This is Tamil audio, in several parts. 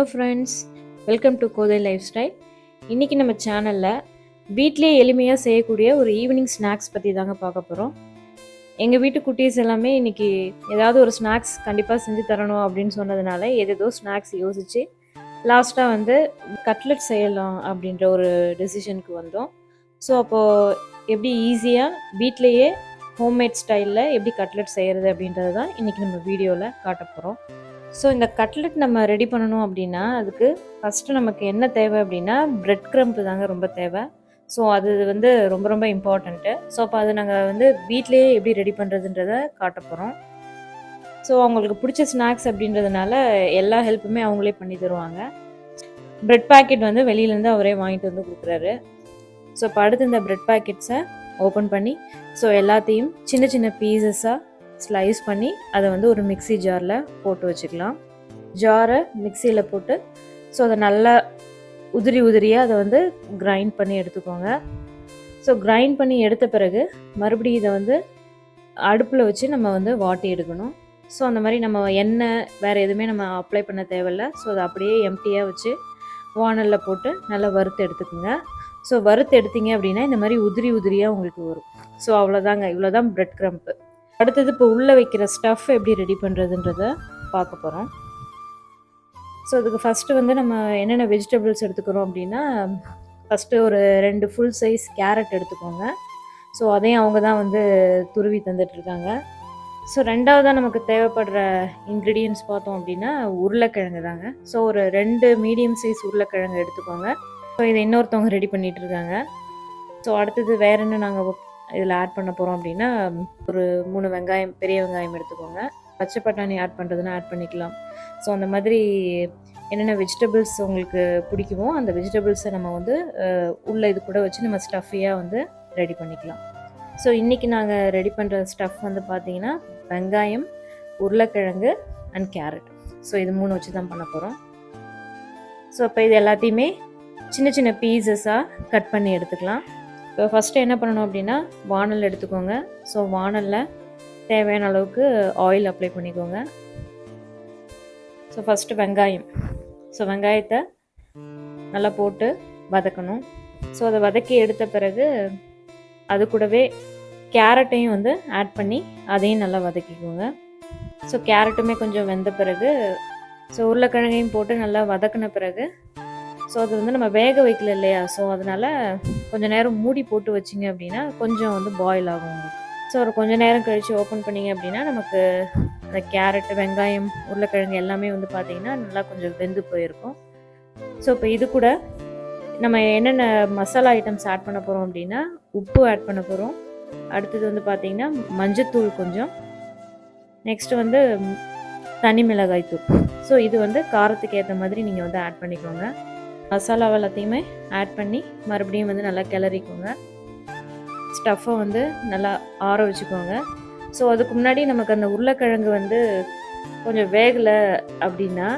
Hello friends, welcome to Kothai life style. இன்றைக்கி நம்ம சேனலில் வீட்டிலேயே எளிமையாக செய்யக்கூடிய ஒரு ஈவினிங் ஸ்நாக்ஸ் பற்றி தாங்க பார்க்க போகிறோம். எங்கள் வீட்டு குட்டீஸ் எல்லாமே இன்றைக்கி ஏதாவது ஒரு ஸ்நாக்ஸ் கண்டிப்பாக செஞ்சு தரணும் அப்படின்னு சொன்னதுனால ஏதேதோ ஸ்நாக்ஸ் யோசித்து லாஸ்ட்டாக வந்து கட்லெட் செய்யலாம் அப்படின்ற ஒரு டெசிஷனுக்கு வந்தோம். ஸோ அப்போது எப்படி ஈஸியாக வீட்டிலையே ஹோம்மேட் ஸ்டைலில் எப்படி கட்லெட் செய்கிறது அப்படின்றது தான் இன்றைக்கி நம்ம வீடியோவில் காட்ட போகிறோம். ஸோ இந்த கட்லெட் நம்ம ரெடி பண்ணணும் அப்படின்னா அதுக்கு ஃபஸ்ட்டு நமக்கு என்ன தேவை அப்படின்னா பிரெட் க்ரம்ப் தாங்க ரொம்ப தேவை. ஸோ அது வந்து ரொம்ப ரொம்ப இம்பார்ட்டண்ட்டு. ஸோ அப்போ அது நாங்கள் வந்து வீட்டிலேயே எப்படி ரெடி பண்ணுறதுன்றதை காட்ட போகிறோம். ஸோ அவங்களுக்கு பிடிச்ச ஸ்நாக்ஸ் அப்படின்றதுனால எல்லா ஹெல்ப்புமே அவங்களே பண்ணி தருவாங்க. பிரெட் பேக்கெட் வந்து வெளியிலேருந்து அவரே வாங்கிட்டு வந்து கொடுக்குறாரு. ஸோ இப்போ அடுத்து இந்த பிரெட் பேக்கெட்ஸை ஓப்பன் பண்ணி ஸோ எல்லாத்தையும் சின்ன சின்ன பீசஸாக ஸ்லைஸ் பண்ணி அதை வந்து ஒரு மிக்ஸி ஜாரில் போட்டு வச்சுக்கலாம். ஜாரை மிக்சியில் போட்டு ஸோ அதை நல்லா உதிரியாக அதை வந்து கிரைண்ட் பண்ணி எடுத்துக்கோங்க. ஸோ கிரைண்ட் பண்ணி எடுத்த பிறகு மறுபடியும் இதை வந்து அடுப்பில் வச்சு நம்ம வந்து வாட்டி எடுக்கணும். ஸோ அந்த மாதிரி நம்ம எண்ணெய் வேறு எதுவுமே நம்ம அப்ளை பண்ண தேவையில்லை. ஸோ அதை அப்படியே எம்டியாக வச்சு வானலில் போட்டு நல்லா வறுத்து எடுத்துக்கோங்க. ஸோ வறுத்து எடுத்தீங்க அப்படின்னா இந்த மாதிரி உதிரியாக உங்களுக்கு வரும். ஸோ அவ்வளோதாங்க, இவ்வளோதான் பிரெட் க்ரம்ப்பு. அடுத்தது இப்போ உள்ளே வைக்கிற ஸ்டஃப் எப்படி ரெடி பண்ணுறதுன்றதை பார்க்க போகிறோம். ஸோ அதுக்கு ஃபஸ்ட்டு வந்து நம்ம என்னென்ன வெஜிடபிள்ஸ் எடுத்துக்கிறோம் அப்படின்னா ஃபஸ்ட்டு ஒரு 2 ஃபுல் சைஸ் கேரட் எடுத்துக்கோங்க. ஸோ அதையும் அவங்க தான் வந்து துருவி தந்துட்டுருக்காங்க. ஸோ ரெண்டாவதாக நமக்கு தேவைப்படுற இன்க்ரீடியன்ட்ஸ் பார்த்தோம் அப்படின்னா உருளைக்கிழங்கு தாங்க. ஸோ ஒரு 2 மீடியம் சைஸ் உருளைக்கிழங்கு எடுத்துக்கோங்க. ஸோ இதை இன்னொருத்தவங்க ரெடி பண்ணிகிட்டு இருக்காங்க. ஸோ அடுத்தது வேறு என்ன நாங்கள் இதில் ஆட் பண்ண போகிறோம் அப்படின்னா ஒரு 3 வெங்காயம், பெரிய வெங்காயம் எடுத்துக்கோங்க. பச்சை பட்டாணி ஆட் பண்ணுறதுன்னா ஆட் பண்ணிக்கலாம். ஸோ அந்த மாதிரி என்னென்ன வெஜிடபிள்ஸ் உங்களுக்கு பிடிக்குமோ அந்த வெஜிடபிள்ஸை நம்ம வந்து உள்ள இது கூட வச்சு நம்ம ஸ்டஃபியாக வந்து ரெடி பண்ணிக்கலாம். ஸோ இன்றைக்கி நாங்கள் ரெடி பண்ணுற ஸ்டஃப் வந்து பார்த்திங்கன்னா வெங்காயம், உருளைக்கிழங்கு அண்ட் கேரட். ஸோ இது 3 வச்சு தான் பண்ண போகிறோம். ஸோ இப்போ இது எல்லாத்தையுமே சின்ன சின்ன பீசஸாக கட் பண்ணி எடுத்துக்கலாம். இப்போ ஃபஸ்ட்டு என்ன பண்ணணும் அப்படின்னா வானல் எடுத்துக்கோங்க. ஸோ வானலில் தேவையான அளவுக்கு ஆயில் அப்ளை பண்ணிக்கோங்க. ஸோ ஃபஸ்ட்டு வெங்காயம். ஸோ வெங்காயத்தை நல்லா போட்டு வதக்கணும். ஸோ அதை வதக்கி எடுத்த பிறகு அது கூடவே கேரட்டையும் வந்து ஆட் பண்ணி அதையும் நல்லா வதக்கிக்கோங்க. ஸோ கேரட்டுமே கொஞ்சம் வெந்த பிறகு ஸோ உருளைக்கிழங்கையும் போட்டு நல்லா வதக்கின பிறகு ஸோ அது வந்து நம்ம வேக வைக்கல இல்லையா, ஸோ அதனால் கொஞ்சம் நேரம் மூடி போட்டு வச்சிங்க அப்படின்னா கொஞ்சம் வந்து பாயில் ஆகும் உங்களுக்கு. ஸோ ஒரு கொஞ்சம் நேரம் கழித்து ஓப்பன் பண்ணிங்க அப்படின்னா நமக்கு அந்த கேரட்டு, வெங்காயம், உருளைக்கிழங்கு எல்லாமே வந்து பார்த்திங்கன்னா நல்லா கொஞ்சம் வெந்து போயிருக்கும். ஸோ இப்போ இது கூட நம்ம என்னென்ன மசாலா ஐட்டம்ஸ் ஆட் பண்ண போகிறோம் அப்படின்னா உப்பு ஆட் பண்ண போகிறோம். அடுத்தது வந்து பார்த்திங்கன்னா மஞ்சத்தூள் கொஞ்சம், நெக்ஸ்ட்டு வந்து தனி மிளகாய் தூள். ஸோ இது வந்து காரத்துக்கு ஏற்ற மாதிரி நீங்கள் வந்து ஆட் பண்ணிக்கோங்க. மசாலா எல்லாத்தையுமே ஆட் பண்ணி மறுபடியும் வந்து நல்லா கிளறிக்கோங்க. ஸ்டஃப்பை வந்து நல்லா ஆற வச்சுக்கோங்க. ஸோ அதுக்கு முன்னாடி நமக்கு அந்த உருளைக்கிழங்கு வந்து கொஞ்சம் வேகலை அப்படின்னா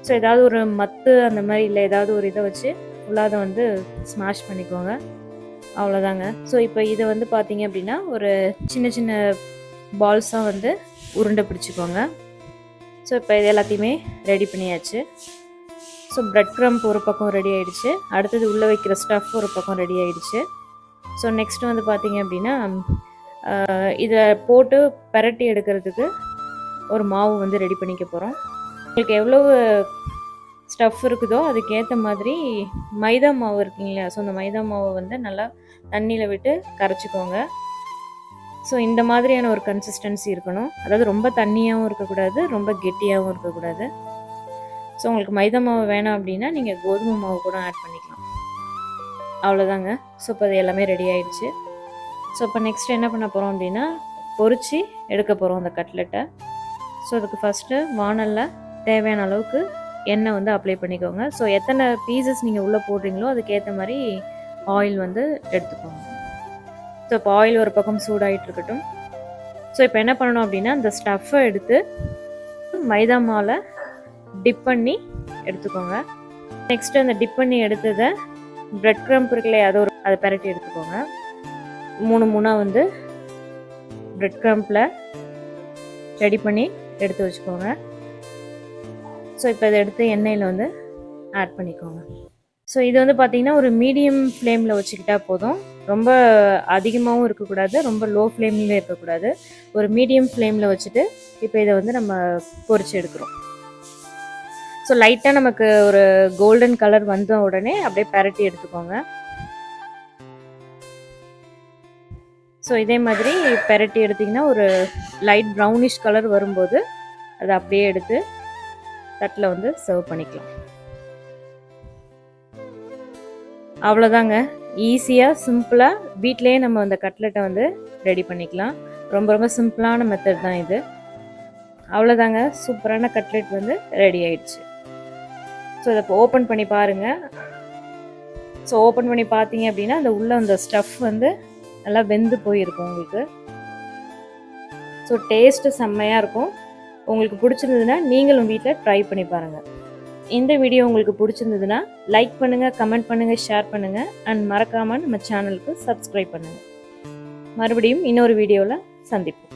ஸோ ஏதாவது ஒரு மத்து அந்த மாதிரி இல்லை ஏதாவது ஒரு இதை வச்சு ஃபுல்லாக அதை வந்து ஸ்மாஷ் பண்ணிக்கோங்க. அவ்வளோதாங்க. ஸோ இப்போ இதை வந்து பார்த்தீங்க அப்படின்னா ஒரு சின்ன சின்ன பால்ஸாக வந்து உருண்டை பிடிச்சிக்கோங்க. ஸோ இப்போ இது எல்லாத்தையுமே ரெடி பண்ணியாச்சு. ஸோ பிரெட் க்ரம்ப் ஒரு பக்கம் ரெடி ஆகிடுச்சு. அடுத்தது உள்ளே வைக்கிற ஸ்டஃப் ஒரு பக்கம் ரெடி ஆகிடுச்சு. ஸோ நெக்ஸ்ட்டு வந்து பார்த்திங்க அப்படின்னா இதை போட்டு பரட்டி எடுக்கிறதுக்கு ஒரு மாவு வந்து ரெடி பண்ணிக்க போகிறோம். உங்களுக்கு எவ்வளவு ஸ்டஃப் இருக்குதோ அதுக்கேற்ற மாதிரி மைதா மாவு இருக்குங்களா, ஸோ அந்த மைதா மாவை வந்து நல்லா தண்ணியில் விட்டு கரைச்சிக்கோங்க. ஸோ இந்த மாதிரியான ஒரு கன்சிஸ்டன்சி இருக்கணும். அதாவது ரொம்ப தண்ணியாகவும் இருக்கக்கூடாது, ரொம்ப கெட்டியாகவும் இருக்கக்கூடாது. ஸோ உங்களுக்கு மைதா மாவு வேணாம் அப்படின்னா நீங்கள் கோதுமை மாவு கூட ஆட் பண்ணிக்கலாம். அவ்வளோதாங்க. ஸோ இப்போ அது எல்லாமே ரெடி ஆகிடுச்சு. ஸோ இப்போ நெக்ஸ்ட் என்ன பண்ண போகிறோம் அப்படின்னா பொரிச்சு எடுக்க போகிறோம் அந்த கட்லெட்டை. ஸோ அதுக்கு ஃபஸ்ட்டு வானலில் தேவையான அளவுக்கு எண்ணெய் வந்து அப்ளை பண்ணிக்கோங்க. ஸோ எத்தனை பீசஸ் நீங்கள் உள்ளே போடுறீங்களோ அதுக்கேற்ற மாதிரி ஆயில் வந்து எடுத்துக்கோங்க. ஸோ இப்போ ஆயில் ஒரு பக்கம் சூடாகிட்டு இருக்கட்டும். ஸோ இப்போ என்ன பண்ணணும் அப்படின்னா அந்த ஸ்டஃப்பை எடுத்து மைதா மாவில் டிப் பண்ணி எடுத்துக்கோங்க. நெக்ஸ்ட்டு அந்த டிப் பண்ணி எடுத்ததை பிரெட் க்ரம்ப் இருக்குல்லையே அதை பரட்டி எடுத்துக்கோங்க. 3 வந்து பிரெட் க்ரம்பில் ரெடி பண்ணி எடுத்து வச்சுக்கோங்க. ஸோ இப்போ இதை எடுத்து எண்ணெயில் வந்து ஆட் பண்ணிக்கோங்க. ஸோ இது வந்து பார்த்திங்கன்னா ஒரு மீடியம் ஃப்ளேமில் வச்சுக்கிட்டா போதும். ரொம்ப அதிகமாகவும் இருக்கக்கூடாது, ரொம்ப லோ ஃப்ளேம்லேயும் இருக்கக்கூடாது. ஒரு மீடியம் ஃப்ளேமில் வச்சுட்டு இப்போ இதை வந்து நம்ம பொரிச்சு எடுக்கிறோம். ஸோ லைட்டாக நமக்கு ஒரு கோல்டன் கலர் வந்த உடனே அப்படியே பரட்டி எடுத்துக்கோங்க. ஸோ இதே மாதிரி பரட்டி எடுத்திங்கன்னா ஒரு லைட் ப்ரௌனிஷ் கலர் வரும்போது அதை அப்படியே எடுத்து தட்டில் வந்து சர்வ் பண்ணிக்கலாம். அவ்வளோதாங்க, ஈஸியாக சிம்பிளாக வீட்டிலேயே நம்ம அந்த கட்லெட்டை வந்து ரெடி பண்ணிக்கலாம். ரொம்ப ரொம்ப சிம்பிளான மெத்தட் தான் இது. அவ்வளோதாங்க, சூப்பரான கட்லெட் வந்து ரெடி ஆயிடுச்சு. ஸோ இதை இப்போ ஓப்பன் பண்ணி பாருங்கள். ஸோ ஓப்பன் பண்ணி பார்த்தீங்க அப்படின்னா அந்த உள்ளே அந்த ஸ்டஃப் வந்து நல்லா வெந்து போயிருக்கும் உங்களுக்கு. ஸோ டேஸ்ட்டு செம்மையாக இருக்கும். உங்களுக்கு பிடிச்சிருந்ததுன்னா நீங்களும் வீட்டில் ட்ரை பண்ணி பாருங்கள். இந்த வீடியோ உங்களுக்கு பிடிச்சிருந்ததுன்னா லைக் பண்ணுங்கள், கமெண்ட் பண்ணுங்கள், ஷேர் பண்ணுங்கள் அண்ட் மறக்காமல் நம்ம சேனலுக்கு சப்ஸ்கிரைப் பண்ணுங்கள். மறுபடியும் இன்னொரு வீடியோவில் சந்திப்போம்.